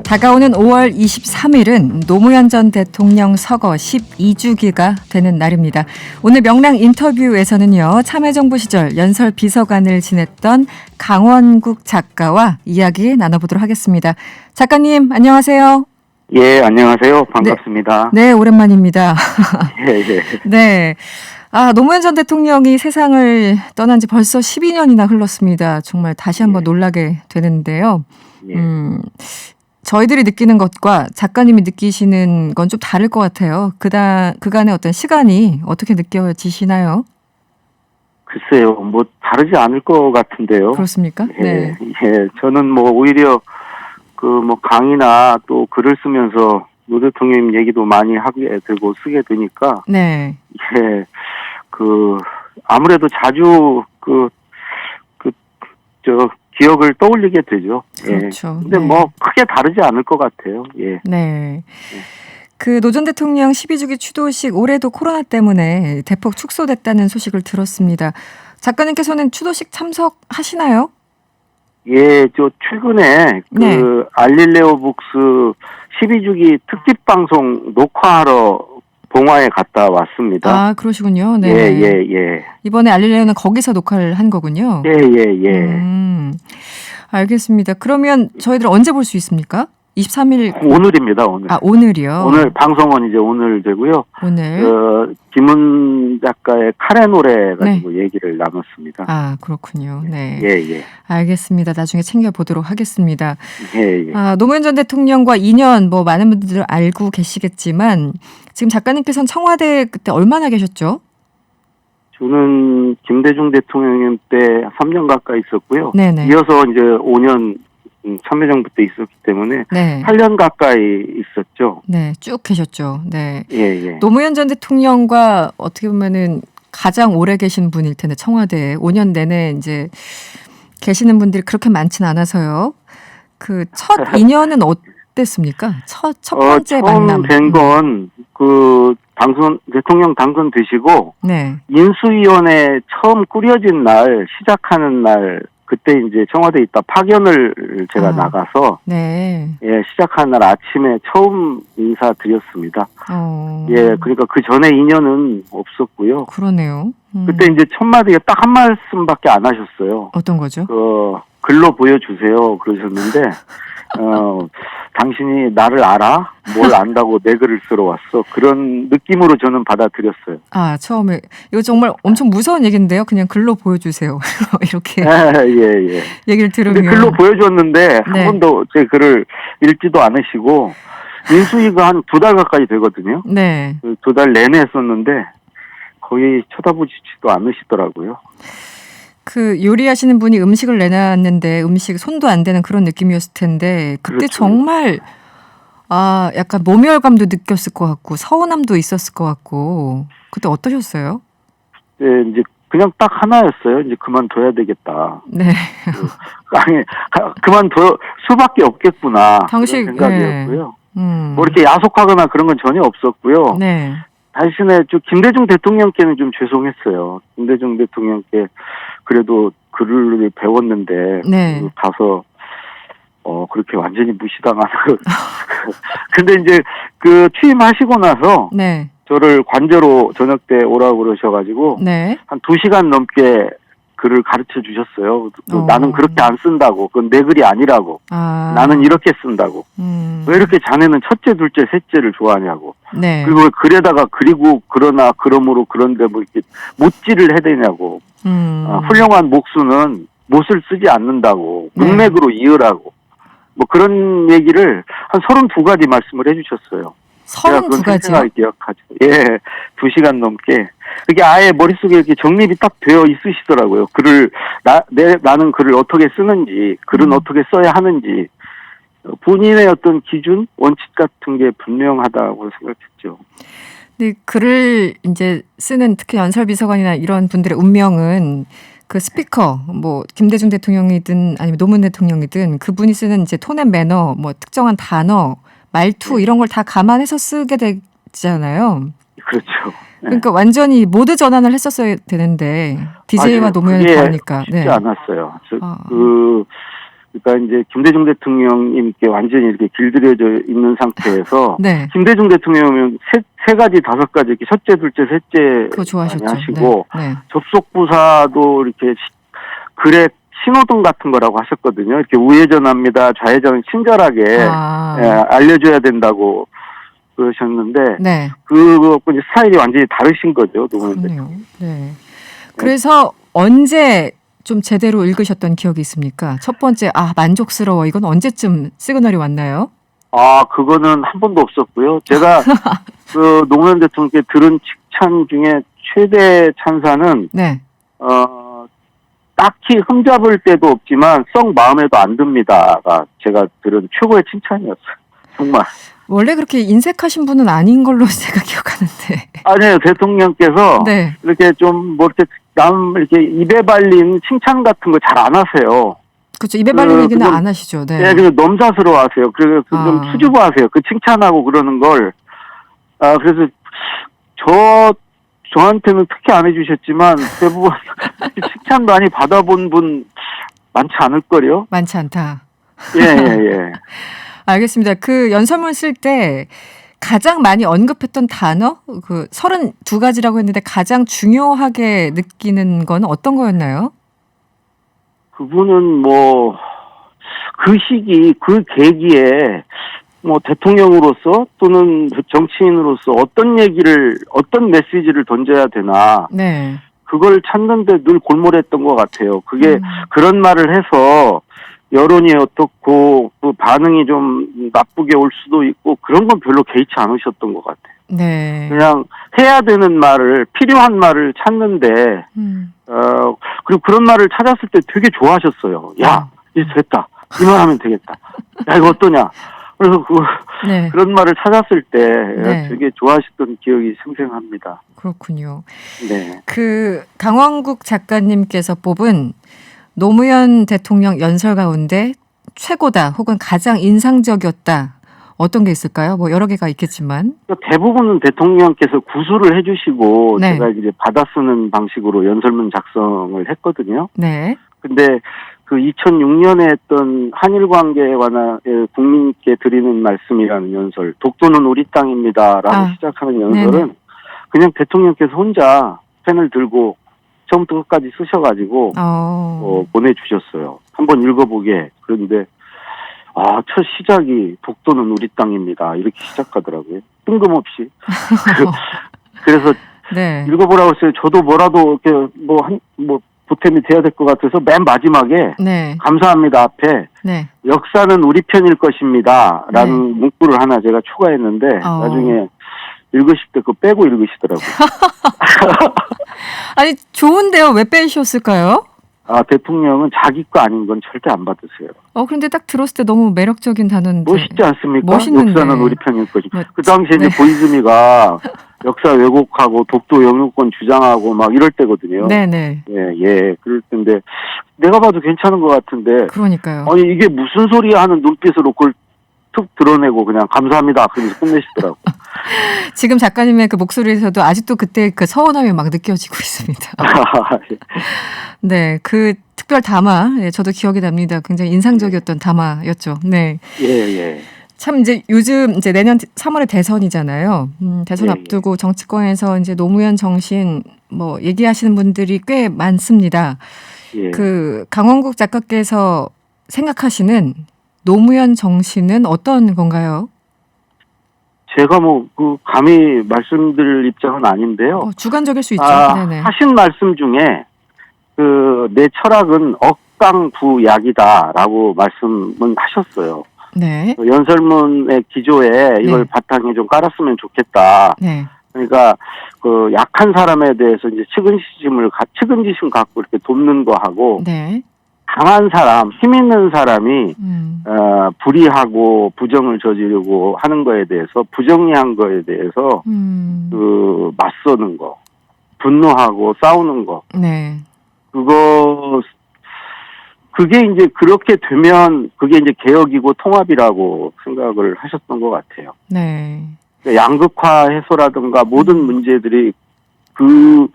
다가오는 5월 23일은 노무현 전 대통령 서거 12주기가 되는 날입니다. 오늘 명랑 인터뷰에서는요, 참여정부 시절 연설 비서관을 지냈던 강원국 작가와 이야기 나눠보도록 하겠습니다. 작가님, 안녕하세요. 예, 안녕하세요. 반갑습니다. 네, 오랜만입니다. 예, 예. 네. 노무현 전 대통령이 세상을 떠난 지 벌써 12년이나 흘렀습니다. 정말 다시 한번 놀라게 되는데요. 예. 저희들이 느끼는 것과 작가님이 느끼시는 건 좀 다를 것 같아요. 그간의 어떤 시간이 어떻게 느껴지시나요? 글쎄요, 뭐 다르지 않을 것 같은데요. 그렇습니까? 예, 네. 예. 저는 뭐 오히려 강의나 또 글을 쓰면서 노 대통령 얘기도 많이 하게 되고 쓰게 되니까, 네. 예, 아무래도 자주 기억을 떠올리게 되죠. 그렇죠. 예. 근데 네. 뭐 크게 다르지 않을 것 같아요. 예. 네. 노 전 대통령 12주기 추도식 올해도 코로나 때문에 대폭 축소됐다는 소식을 들었습니다. 작가님께서는 추도식 참석하시나요? 예, 최근에 네. 알릴레오 북스 12주기 특집 방송 녹화하러 봉화에 갔다 왔습니다. 그러시군요. 네. 예. 이번에 알릴레오는 거기서 녹화를 한 거군요. 예. 알겠습니다. 그러면 저희들 언제 볼 수 있습니까? 23일. 오늘입니다, 오늘. 오늘이요? 오늘 방송은 이제 오늘 되고요. 오늘. 김은 작가의 카레 노래 가지고 얘기를 나눴습니다. 그렇군요. 네. 예. 알겠습니다. 나중에 챙겨보도록 하겠습니다. 예. 노무현 전 대통령과 인연 많은 분들 알고 계시겠지만 지금 작가님께서는 청와대에 그때 얼마나 계셨죠? 저는 김대중 대통령 때 3년 가까이 있었고요. 네네. 이어서 이제 5년 참여정부 때 있었기 때문에 네. 8년 가까이 있었죠. 네, 쭉 계셨죠. 네. 예. 노무현 전 대통령과 어떻게 보면은 가장 오래 계신 분일 텐데 청와대에 5년 내내 이제 계시는 분들이 그렇게 많진 않아서요. 첫 인연은 어땠습니까? 첫 번째 만남. 처음 뵌 건 대통령 당선되시고 네. 인수위원회 처음 꾸려진 날, 시작하는 날, 그때 이제 청와대에 있다 파견을 제가 나가서 네. 예, 시작하는 날 아침에 처음 인사드렸습니다. 예, 그러니까 그 전에 인연은 없었고요. 그러네요. 그때 이제 첫 마디가 딱 한 말씀밖에 안 하셨어요. 어떤 거죠? 글로 보여주세요. 그러셨는데, 당신이 나를 알아? 뭘 안다고 내 글을 쓰러 왔어? 그런 느낌으로 저는 받아들였어요. 처음에. 이거 정말 엄청 무서운 얘기인데요. 그냥 글로 보여주세요. 이렇게. 예. 얘기를 들으면. 근데 글로 보여줬는데, 네. 한 번도 제 글을 읽지도 않으시고, 인수위가 한 2달 가까이 되거든요. 네. 2달 내내 썼는데, 거의 쳐다보지도 않으시더라고요. 요리하시는 분이 음식을 내놨는데 음식 손도 안 대는 그런 느낌이었을 텐데 그때 그렇죠. 정말 약간 모멸감도 느꼈을 것 같고 서운함도 있었을 것 같고 그때 어떠셨어요? 네, 이제 그냥 딱 하나였어요. 이제 그만둬야 되겠다. 네. 아니, 그만둬 수밖에 없겠구나. 당시 그런 생각이었고요. 네. 뭐 이렇게 야속하거나 그런 건 전혀 없었고요. 네. 대신에 김대중 대통령께는 좀 죄송했어요. 김대중 대통령께 그래도 글을 배웠는데 네. 가서 그렇게 완전히 무시당하는. 근데 이제 취임하시고 나서 네. 저를 관저로 저녁 때 오라고 그러셔가지고 네. 한 2시간 넘게 글을 가르쳐 주셨어요. 나는 그렇게 안 쓴다고. 그건 내 글이 아니라고. 나는 이렇게 쓴다고. 왜 이렇게 자네는 첫째, 둘째, 셋째를 좋아하냐고. 네. 그리고 왜 글에다가 그리고 그러나 그러므로 그런데 뭐 이렇게 못질을 해대냐고. 훌륭한 목수는 못을 쓰지 않는다고. 문맥으로 이으라고. 뭐 그런 얘기를 한 32가지 말씀을 해주셨어요. 32가지요? 기억하죠. 예, 2시간 넘게. 그게 아예 머릿속에 이렇게 정립이 딱 되어 있으시더라고요. 나는 글을 어떻게 쓰는지, 글은 어떻게 써야 하는지, 본인의 어떤 기준, 원칙 같은 게 분명하다고 생각했죠. 근데 글을 이제 쓰는 특히 연설비서관이나 이런 분들의 운명은 스피커, 김대중 대통령이든 아니면 노무현 대통령이든 그분이 쓰는 이제 톤 앤 매너, 특정한 단어, 말투 이런 걸 다 감안해서 쓰게 되잖아요. 그렇죠. 그러니까 완전히 모드 전환을 했었어야 되는데 DJ와 노무현이 다르니까. 쉽지 않았어요. 그러니까 이제 김대중 대통령님께 완전히 이렇게 길들여져 있는 상태에서 네. 김대중 대통령은 세 가지, 다섯 가지 이렇게 첫째, 둘째, 셋째 그거 좋아하셨죠. 많이 하시고 네. 네. 접속부사도 이렇게 글에 신호등 같은 거라고 하셨거든요. 이렇게 우회전합니다, 좌회전 친절하게 알려줘야 된다고 그러셨는데 네. 그거 이제 스타일이 완전히 다르신 거죠. 그렇네요. 네. 그래서 언제 좀 제대로 읽으셨던 기억이 있습니까? 첫 번째, 만족스러워. 이건 언제쯤 시그널이 왔나요? 그거는 한 번도 없었고요. 제가 그 노무현 대통령께 들은 칭찬 중에 최대 찬사는 네. 딱히 흠잡을 때도 없지만 썩 마음에도 안 듭니다가 제가 들은 최고의 칭찬이었어요. 정말. 원래 그렇게 인색하신 분은 아닌 걸로 제가 기억하는데. 아니에요. 대통령께서 네. 이렇게 좀 뭐 이렇게 이렇게 입에 발린 칭찬 같은 거 잘 안 하세요. 그렇죠. 입에 발린 얘기는 안 하시죠. 네. 네, 그래서 넘사스러워 하세요. 그래서 좀 수줍어 하세요. 그 칭찬하고 그러는 걸. 그래서 저한테는 특히 안 해주셨지만 대부분 칭찬 많이 받아본 분 많지 않을걸요? 많지 않다. 예. 알겠습니다. 그 연설문 쓸 때 가장 많이 언급했던 단어? 32가지라고 했는데 가장 중요하게 느끼는 건 어떤 거였나요? 그분은 그 시기, 그 계기에 대통령으로서 또는 정치인으로서 어떤 메시지를 던져야 되나. 네. 그걸 찾는데 늘 골몰했던 것 같아요. 그게 그런 말을 해서 여론이 어떻고 그 반응이 좀 나쁘게 올 수도 있고 그런 건 별로 개의치 않으셨던 것 같아요. 네. 그냥 해야 되는 말을, 필요한 말을 찾는데 그리고 그런 말을 찾았을 때 되게 좋아하셨어요. 야, 이제 됐다. 이 말 하면 되겠다. 야, 이거 어떠냐. 그래서 네. 그런 말을 찾았을 때 네. 되게 좋아하셨던 기억이 생생합니다. 그렇군요. 네. 강원국 작가님께서 뽑은 노무현 대통령 연설 가운데 최고다 혹은 가장 인상적이었다. 어떤 게 있을까요? 여러 개가 있겠지만. 대부분은 대통령께서 구술을 해주시고 네. 제가 이제 받아 쓰는 방식으로 연설문 작성을 했거든요. 네. 근데 그 2006년에 했던 한일 관계에 관한 국민께 드리는 말씀이라는 연설, 독도는 우리 땅입니다라고 시작하는 연설은 네네. 그냥 대통령께서 혼자 펜을 들고 처음부터 끝까지 쓰셔가지고 보내주셨어요. 한번 읽어보게. 그런데 첫 시작이 독도는 우리 땅입니다. 이렇게 시작하더라고요. 뜬금없이. 그래서 네. 읽어보라고 했어요. 저도 뭐라도 이렇게 보탬이 돼야 될 것 같아서 맨 마지막에 네. 감사합니다 앞에 네. 역사는 우리 편일 것입니다 라는 문구를 하나 제가 추가했는데 나중에 읽으실 때 그거 빼고 읽으시더라고요. 아니 좋은데요. 왜 빼셨을까요? 대통령은 자기 거 아닌 건 절대 안 받으세요. 그런데 딱 들었을 때 너무 매력적인 단어인데. 멋있지 않습니까? 멋있는데. 역사는 우리 편일 것입니다. 그 당시에 이제 고이즈미가 역사 왜곡하고 독도 영유권 주장하고 막 이럴 때거든요. 네네. 예. 그럴 텐데 내가 봐도 괜찮은 것 같은데. 그러니까요. 아니 이게 무슨 소리야 하는 눈빛으로 그걸 툭 드러내고 그냥 감사합니다. 그러면서 끝내시더라고요. 지금 작가님의 그 목소리에서도 아직도 그때 그 서운함이 막 느껴지고 있습니다. 네, 그 특별 담화, 저도 기억이 납니다. 굉장히 인상적이었던 담화였죠. 네. 예. 참 요즘 내년 3월에 대선이잖아요. 대선 앞두고 정치권에서 노무현 정신 얘기하시는 분들이 꽤 많습니다. 예. 강원국 작가께서 생각하시는 노무현 정신은 어떤 건가요? 제가 감히 말씀드릴 입장은 아닌데요. 주관적일 수 있죠. 네네. 하신 말씀 중에 내 철학은 억강부약이다라고 말씀은 하셨어요. 네. 연설문의 기조에 이걸 바탕에 좀 깔았으면 좋겠다. 네. 그러니까 약한 사람에 대해서 이제 측은지심 갖고 이렇게 돕는 거 하고 네. 강한 사람, 힘 있는 사람이 불의하고 부정을 저지르고 하는 거에 대해서 부정의한 거에 대해서 맞서는 거, 분노하고 싸우는 거. 네. 그게 이제 그렇게 되면 그게 이제 개혁이고 통합이라고 생각을 하셨던 것 같아요. 네. 양극화 해소라든가 모든 문제들이 그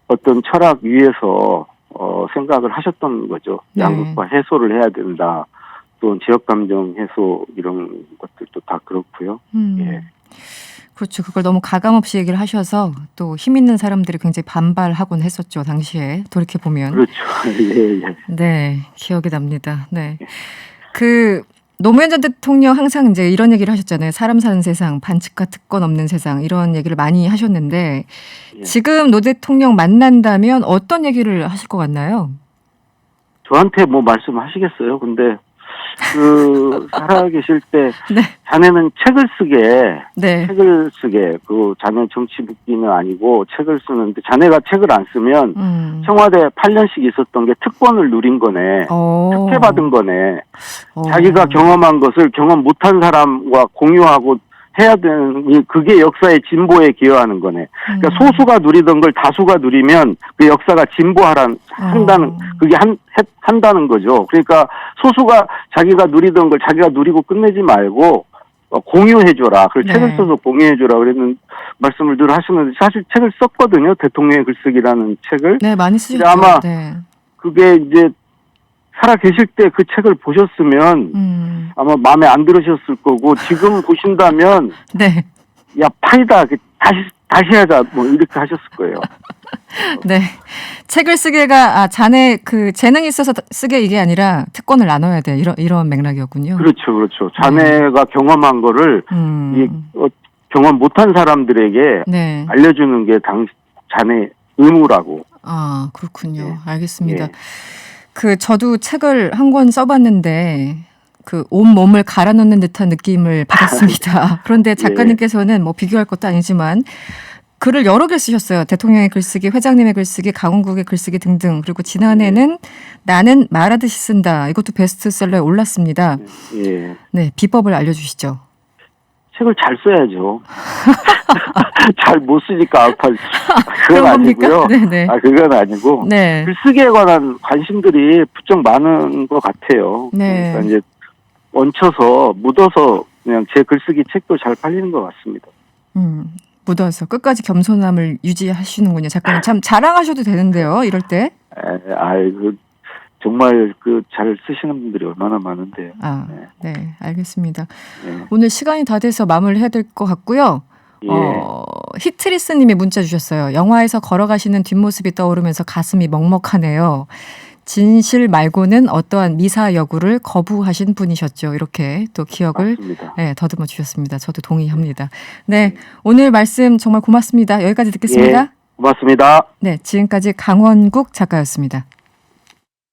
어떤 철학 위에서 생각을 하셨던 거죠. 네. 양극화 해소를 해야 된다. 또 지역 감정 해소 이런 것들도 다 그렇고요. 예. 그렇죠. 그걸 너무 가감없이 얘기를 하셔서 또 힘 있는 사람들이 굉장히 반발하곤 했었죠. 당시에 돌이켜 보면. 그렇죠. 예, 예. 네, 기억이 납니다. 네, 그 노무현 전 대통령 항상 이제 이런 얘기를 하셨잖아요. 사람 사는 세상, 반칙과 특권 없는 세상 이런 얘기를 많이 하셨는데 예. 지금 노 대통령 만난다면 어떤 얘기를 하실 것 같나요? 저한테 뭐 말씀하시겠어요? 근데 살아계실 때 네, 자네는 책을 네, 쓰게 자네 정치 북기는 아니고 책을 쓰는데 자네가 책을 안 쓰면 청와대 8년씩 있었던 게 특권을 누린 거네. 특혜받은 거네. 자기가 경험한 것을 경험 못한 사람과 공유하고 해야 되는 그게 역사의 진보에 기여하는 거네. 그러니까 소수가 누리던 걸 다수가 누리면 그 역사가 한다는 그게 한다는 거죠. 그러니까 소수가 자기가 누리던 걸 자기가 누리고 끝내지 말고 공유해줘라. 그걸 네. 책을 써서 공유해줘라. 그랬는 말씀을 늘 하시는데 사실 책을 썼거든요. 대통령의 글쓰기라는 책을. 네, 많이 쓰셨죠. 아마 네. 그게 이제 살아 계실 때 그 책을 보셨으면 아마 마음에 안 들으셨을 거고 지금 보신다면 네, 야 파이다 다시 하자 뭐 이렇게 하셨을 거예요. 네. 책을 쓰게가 자네 그 재능이 있어서 쓰게 이게 아니라 특권을 나눠야 돼 이런 맥락이었군요. 그렇죠. 자네가 경험한 거를 경험 못한 사람들에게 네. 알려주는 게 자네 의무라고. 아, 그렇군요. 예. 알겠습니다. 예. 저도 책을 한 권 써봤는데 온 몸을 갈아 넣는 듯한 느낌을 받았습니다. 그런데 작가님께서는 뭐 비교할 것도 아니지만 글을 여러 개 쓰셨어요. 대통령의 글쓰기, 회장님의 글쓰기, 강원국의 글쓰기 등등. 그리고 지난해는 나는 말하듯이 쓴다. 이것도 베스트셀러에 올랐습니다. 예. 네, 비법을 알려주시죠. 책을 잘 써야죠. 잘 못 쓰니까 그건 그런 아니고요. 겁니까? 네네. 그건 아니고 네. 글쓰기에 관한 관심들이 부쩍 많은 것 같아요. 네. 그러니까 이제 얹혀서 묻어서 그냥 제 글쓰기 책도 잘 팔리는 것 같습니다. 묻어서 끝까지 겸손함을 유지하시는군요. 작가님 참 자랑하셔도 되는데요. 이럴 때. 정말 잘 쓰시는 분들이 얼마나 많은데요. 네, 알겠습니다. 네. 오늘 시간이 다 돼서 마무리해야 될 것 같고요. 예. 히트리스님이 문자 주셨어요. 영화에서 걸어가시는 뒷모습이 떠오르면서 가슴이 먹먹하네요. 진실 말고는 어떠한 미사 여구를 거부하신 분이셨죠. 이렇게 또 기억을 더듬어 주셨습니다. 저도 동의합니다. 네, 오늘 말씀 정말 고맙습니다. 여기까지 듣겠습니다. 예, 고맙습니다. 네, 지금까지 강원국 작가였습니다.